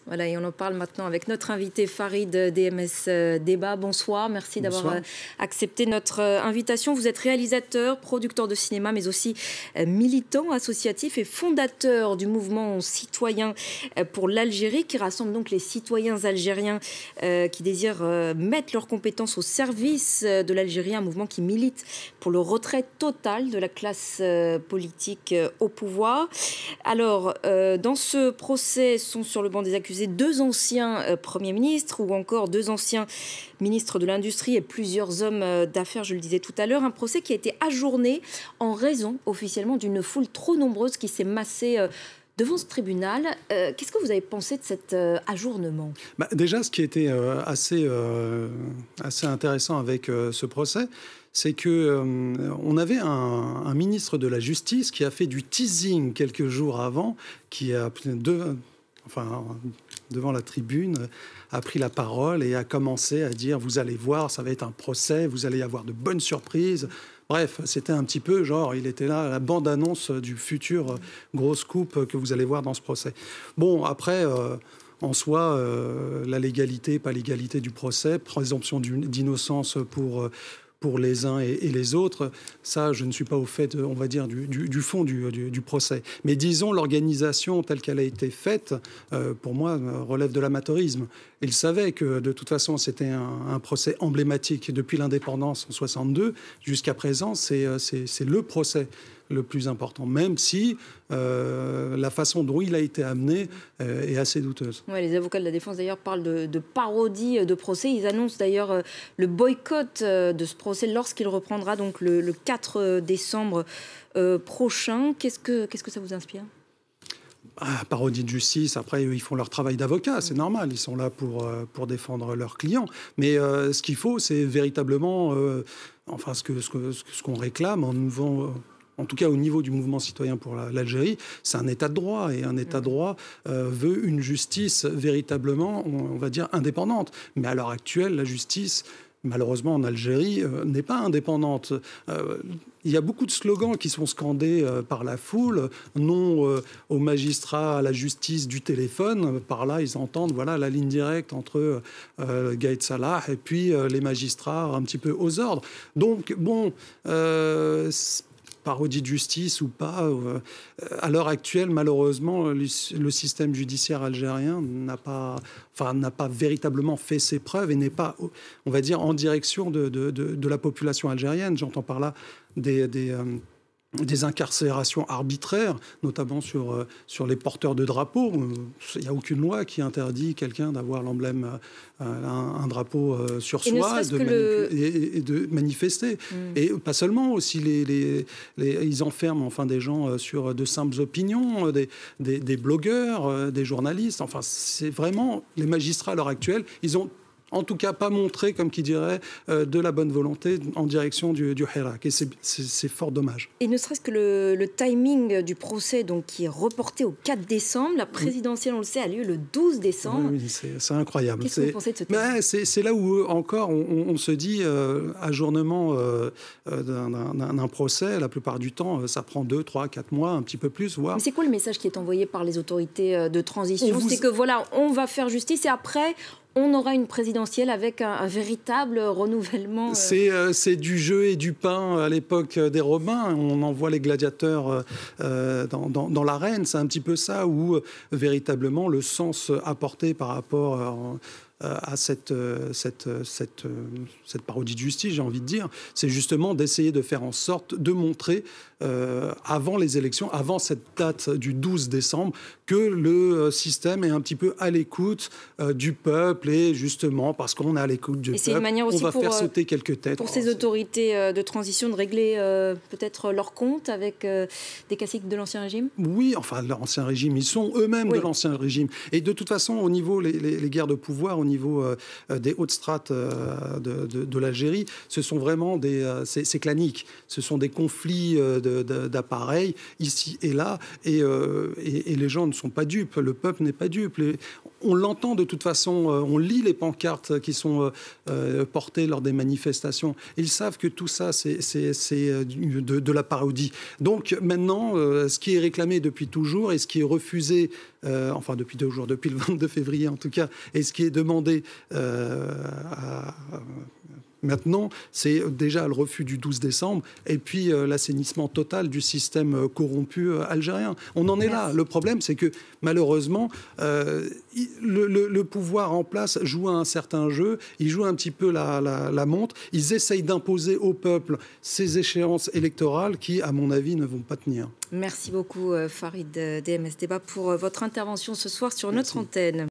Voilà, et on en parle maintenant avec notre invité Farid DMS Débat. Bonsoir, merci d'avoir accepté notre invitation. Vous êtes réalisateur, producteur de cinéma, mais aussi militant associatif et fondateur du mouvement citoyen pour l'Algérie, qui rassemble donc les citoyens algériens qui désirent mettre leurs compétences au service de l'Algérie, un mouvement qui milite pour le retrait total de la classe politique au pouvoir. Alors, dans ce procès sont sur le banc des accusés deux anciens premiers ministres ou encore deux anciens ministres de l'Industrie et plusieurs hommes d'affaires, je le disais tout à l'heure. Un procès qui a été ajourné en raison officiellement d'une foule trop nombreuse qui s'est massée devant ce tribunal. Qu'est-ce que vous avez pensé de cet ajournement ? Déjà, ce qui était assez intéressant avec ce procès, c'est qu'on avait un ministre de la Justice qui a fait du teasing quelques jours avant, qui a devant la tribune, a pris la parole et a commencé à dire « Vous allez voir, ça va être un procès, vous allez avoir de bonnes surprises ». Bref, c'était un petit peu genre, il était là, la bande-annonce du futur gros scoop que vous allez voir dans ce procès. Bon, après, en soi, la légalité, pas légalité du procès, présomption d'innocence pour les uns et les autres, ça, je ne suis pas au fait, on va dire, du fond du procès. Mais disons, l'organisation telle qu'elle a été faite, pour moi, relève de l'amateurisme. Il savait que, de toute façon, c'était un procès emblématique. Depuis l'indépendance en 62, jusqu'à présent, c'est le procès le plus important, même si la façon dont il a été amené est assez douteuse. Ouais, les avocats de la défense, d'ailleurs, parlent de parodie de procès. Ils annoncent d'ailleurs le boycott de ce procès lorsqu'il reprendra donc le 4 décembre prochain. Qu'est-ce que ça vous inspire ? Parodie de justice, après ils font leur travail d'avocat, c'est normal, ils sont là pour défendre leurs clients. Mais ce qu'il faut, c'est véritablement, ce qu'on réclame en tout cas au niveau du mouvement citoyen pour l'Algérie, c'est un état de droit. Et un état de droit veut une justice véritablement, on va dire, indépendante. Mais à l'heure actuelle, la justice, malheureusement en Algérie, n'est pas indépendante. Il y a beaucoup de slogans qui sont scandés par la foule. Non aux magistrats, à la justice du téléphone. Par là, ils entendent la ligne directe entre Gaïd Salah et puis les magistrats un petit peu aux ordres. Donc, bon... parodie de justice ou pas, à l'heure actuelle, malheureusement, le système judiciaire algérien n'a pas véritablement fait ses preuves et n'est pas, on va dire, en direction de la population algérienne. J'entends par là des incarcérations arbitraires, notamment sur les porteurs de drapeaux. Il n'y a aucune loi qui interdit quelqu'un d'avoir l'emblème, un drapeau sur soi et de manifester. Et pas seulement, aussi ils enferment des gens sur de simples opinions, des blogueurs, des journalistes. Enfin, c'est vraiment, les magistrats à l'heure actuelle, ils ont en tout cas pas montré, comme qui dirait, de la bonne volonté en direction du Hirak. Et c'est fort dommage. Et ne serait-ce que le timing du procès, donc, qui est reporté au 4 décembre, la présidentielle, on le sait, a lieu le 12 décembre. Oui, c'est incroyable. Qu'est-ce que vous pensez de ce timing ? C'est là où, encore, on se dit, ajournement d'un procès, la plupart du temps, ça prend 2, 3, 4 mois, un petit peu plus, voire... Mais c'est quoi le message qui est envoyé par les autorités de transition ? C'est que, on va faire justice et après... on aura une présidentielle avec un véritable renouvellement. C'est du jeu et du pain à l'époque des Romains. On envoie les gladiateurs dans l'arène. C'est un petit peu ça où véritablement le sens apporté par rapport à cette parodie de justice, j'ai envie de dire, c'est justement d'essayer de faire en sorte de montrer avant les élections, avant cette date du 12 décembre, que le système est un petit peu à l'écoute du peuple et justement parce qu'on est à l'écoute du peuple, on va faire sauter quelques têtes. Pour ces autorités de transition de régler peut-être leur compte avec des caciques de l'Ancien Régime ? Oui, l'Ancien Régime, ils sont eux-mêmes de l'Ancien Régime. Et de toute façon, au niveau les guerres de pouvoir, au niveau des hautes strates de l'Algérie, ce sont vraiment c'est clanique. Ce sont des conflits d'appareils ici et là, et les gens ne sont pas dupes, le peuple n'est pas dupe. on l'entend de toute façon, on lit les pancartes qui sont portées lors des manifestations. Ils savent que tout ça, c'est de la parodie. Donc maintenant, ce qui est réclamé depuis toujours et ce qui est refusé, enfin depuis toujours, depuis le 22 février en tout cas, et ce qui est demandé maintenant, c'est déjà le refus du 12 décembre et puis l'assainissement total du système corrompu algérien. On en est là. Le problème, c'est que malheureusement, le pouvoir en place joue un certain jeu. Il joue un petit peu la montre. Ils essayent d'imposer au peuple ces échéances électorales qui, à mon avis, ne vont pas tenir. Merci beaucoup, Farid DMS Débat, pour votre intervention ce soir sur notre antenne.